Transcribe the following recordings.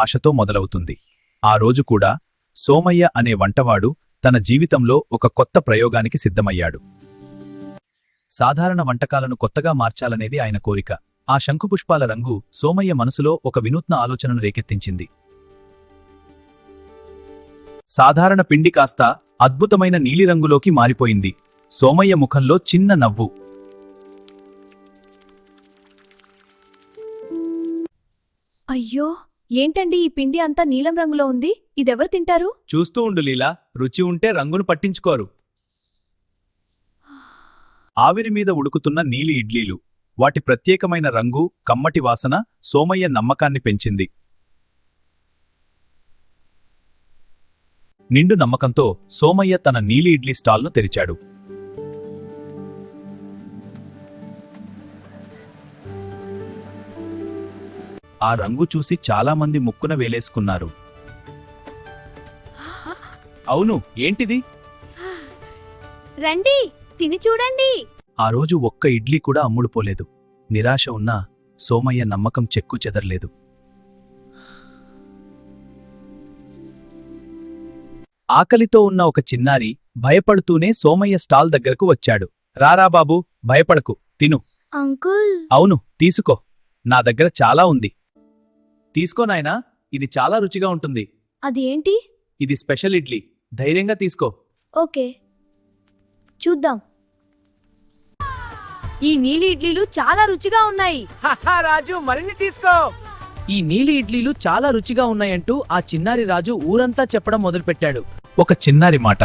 ఆశతో మొదలవుతుంది. ఆ రోజు కూడా సోమయ్య అనే వంటవాడు తన జీవితంలో ఒక కొత్త ప్రయోగానికి సిద్ధమయ్యాడు. సాధారణ వంటకాలను కొత్తగా మార్చాలనేది ఆయన కోరిక. ఆ శంకుపుష్పాల రంగు సోమయ్య మనసులో ఒక వినూత్న ఆలోచనను రేకెత్తించింది. సాధారణ పిండి కాస్త అద్భుతమైన నీలిరంగులోకి మారిపోయింది. సోమయ్య ముఖంలో చిన్న నవ్వు. అయ్యో, ఏంటండి ఈ పిండి అంతా నీలం రంగులో ఉంది? ఇదెవరు తింటారు? చూస్తూ ఉండు లీలా, రుచి ఉంటే రంగును పట్టించుకోరు. ఆవిరి మీద ఉడుకుతున్న నీలి ఇడ్లీలు, వాటి ప్రత్యేకమైన రంగు, కమ్మటి వాసన సోమయ్య నమ్మకాన్ని పెంచింది. నిండు నమ్మకంతో సోమయ్య తన నీలి ఇడ్లీ స్టాల్ను తెరిచాడు. ఆ రంగు చూసి చాలామంది ముక్కున వేలేసుకున్నారు. అవును, ఏంటిది? రండి, తిని చూడండి. ఆ రోజు ఒక్క ఇడ్లీ కూడా అమ్ముడుపోలేదు. నిరాశ ఉన్నా సోమయ్య నమ్మకం చెక్కు చెదరలేదు. ఆకలితో ఉన్న ఒక చిన్నారి భయపడుతూనే సోమయ్య స్టాల్ దగ్గరకు వచ్చాడు. రారా బాబూ, భయపడకు, తిను. అంకుల్. అవును, తీసుకో, నా దగ్గర చాలా ఉంది. తీసుకో నాయనా, ఇది చాలా రుచిగా ఉంటుంది. అది ఏంటి? ఇది స్పెషల్ ఇడ్లీ, ధైర్యంగా తీసుకో. ఓకే, చూద్దాం. ఈ నీలి ఇడ్లీలు చాలా రుచిగా ఉన్నాయి. రాజు, మరిన్ని తీసుకో. ఈ నీలి ఇడ్లీలు చాలా రుచిగా ఉన్నాయంటూ ఆ చిన్నారి రాజు ఊరంతా చెప్పడం మొదలుపెట్టాడు. ఒక చిన్నారి మాట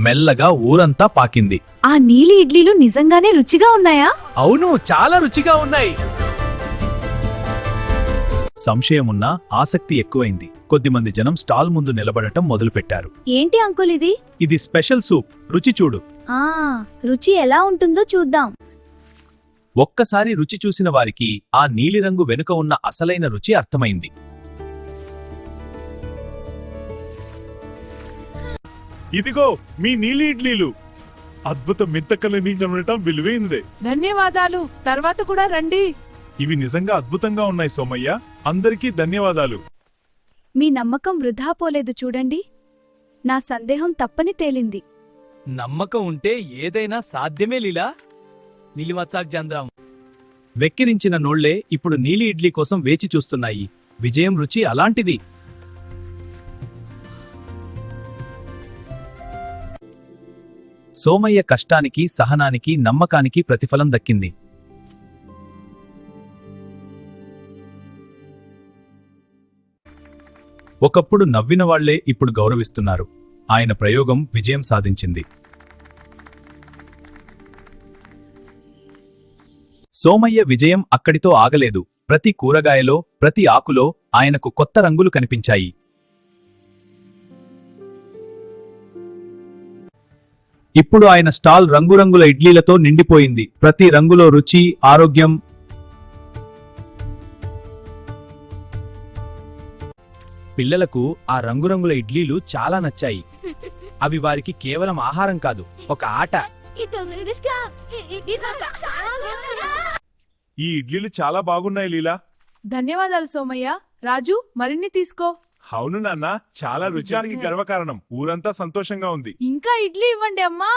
మెల్లగా ఊరంతా పాకింది. ఆ నీలి ఇడ్లీలు నిజంగానే రుచిగా ఉన్నాయా? అవును, చాలా రుచిగా ఉన్నాయి. సంశయమున్నా ఆసక్తి ఎక్కువైంది. కొద్దిమంది జనం స్టాల్ ముందు నిలబడటం మొదలుపెట్టారు. ఏంటి అంకుల్ ఇది? ఇది స్పెషల్ సూప్, రుచి చూడు. ఆ, రుచి ఎలా ఉంటుందో చూద్దాం. ఒక్కసారి రుచి చూసిన వారికి ఆ నీలిరంగు వెనుక ఉన్న అసలైన రుచి అర్థమైంది. ఇదిగో మీ నీలి ఇడ్లీలు. అద్భుత మెంతకలు ఉండటం విలువైనదే. ధన్యవాదాలు, తర్వాత కూడా రండి. ఇవి నిజంగా అద్భుతంగా ఉన్నాయి సోమయ్య, అందరికీ ధన్యవాదాలు. మీ నమ్మకం వృధా పోలేదు చూడండి. నా సందేహం తప్పని తేలింది. నమ్మకం ఉంటే ఏదైనా సాధ్యమే లీలా. నిలిమచాక్ జంద్రం. వెక్కిరించిన నోళ్లే ఇప్పుడు నీలి ఇడ్లీ కోసం వేచి చూస్తున్నాయి. విజయం రుచి అలాంటిది. సోమయ్య కష్టానికి, సహనానికి, నమ్మకానికి ప్రతిఫలం దక్కింది. ఒకప్పుడు నవ్వినవాళ్లే ఇప్పుడు గౌరవిస్తున్నారు. ఆయన ప్రయోగం విజయం సాధించింది. సోమయ్య విజయం అక్కడితో ఆగలేదు. ప్రతి కూరగాయలో, ప్రతి ఆకులో ఆయనకు కొత్త రంగులు కనిపించాయి. ఇప్పుడు ఆయన స్టాల్ రంగురంగుల ఇడ్లీలతో నిండిపోయింది. ప్రతి రంగులో రుచి, ఆరోగ్యం. పిల్లలకు ఆ రంగురంగుల ఇడ్లీలు చాలా నచ్చాయి. అవి వారికి కేవలం ఆహారం కాదు, ఒక ఆట. ఈ ఇడ్లీలు చాలా బాగున్నాయి లీలా. ధన్యవాదాలు సోమయ్య. రాజు, మరిన్ని తీసుకో. అవును నాన్న, చాలా రుచానికి గర్వకారణం. ఊరంతా సంతోషంగా ఉంది. ఇంకా ఇడ్లీ ఇవ్వండి అమ్మా.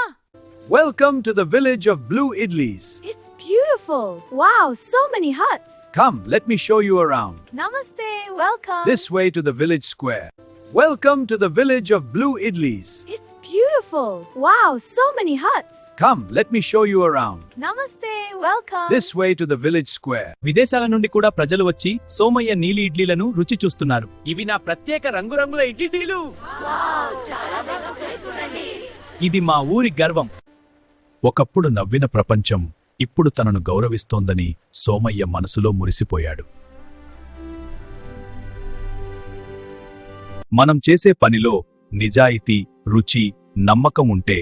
Welcome to the village of Blue Idlis. It's beautiful. Wow, so many huts. Come, let me show you around. Namaste, welcome. This way to the village square. Welcome to the village of Blue Idlis. It's beautiful. Wow, so many huts. Come, let me show you around. Namaste, welcome. This way to the village square. విదేశాల నుండి కూడా ప్రజలు వచ్చి సోమయ్య నీలి ఇడ్లీలను రుచి చూస్తున్నారు. ఇవి నా ప్రత్యేక రంగురంగుల ఇడ్లీలు. ఇది మా ఊరి గర్వం. ఒకప్పుడు నవ్విన ప్రపంచం ఇప్పుడు తనను గౌరవిస్తోందని సోమయ్య మనసులో మురిసిపోయాడు. మనం చేసే పనిలో నిజాయితీ, రుచి, నమ్మకం ఉంటే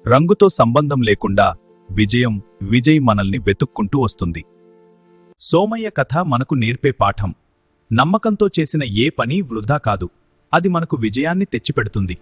రంగుతో సంబంధం లేకుండా విజయ్ మనల్ని వెతుక్కుంటూ వస్తుంది. సోమయ్య కథ మనకు నేర్పే పాఠం: నమ్మకంతో చేసిన ఏ పని వృధా కాదు, అది మనకు విజయాన్ని తెచ్చిపెడుతుంది.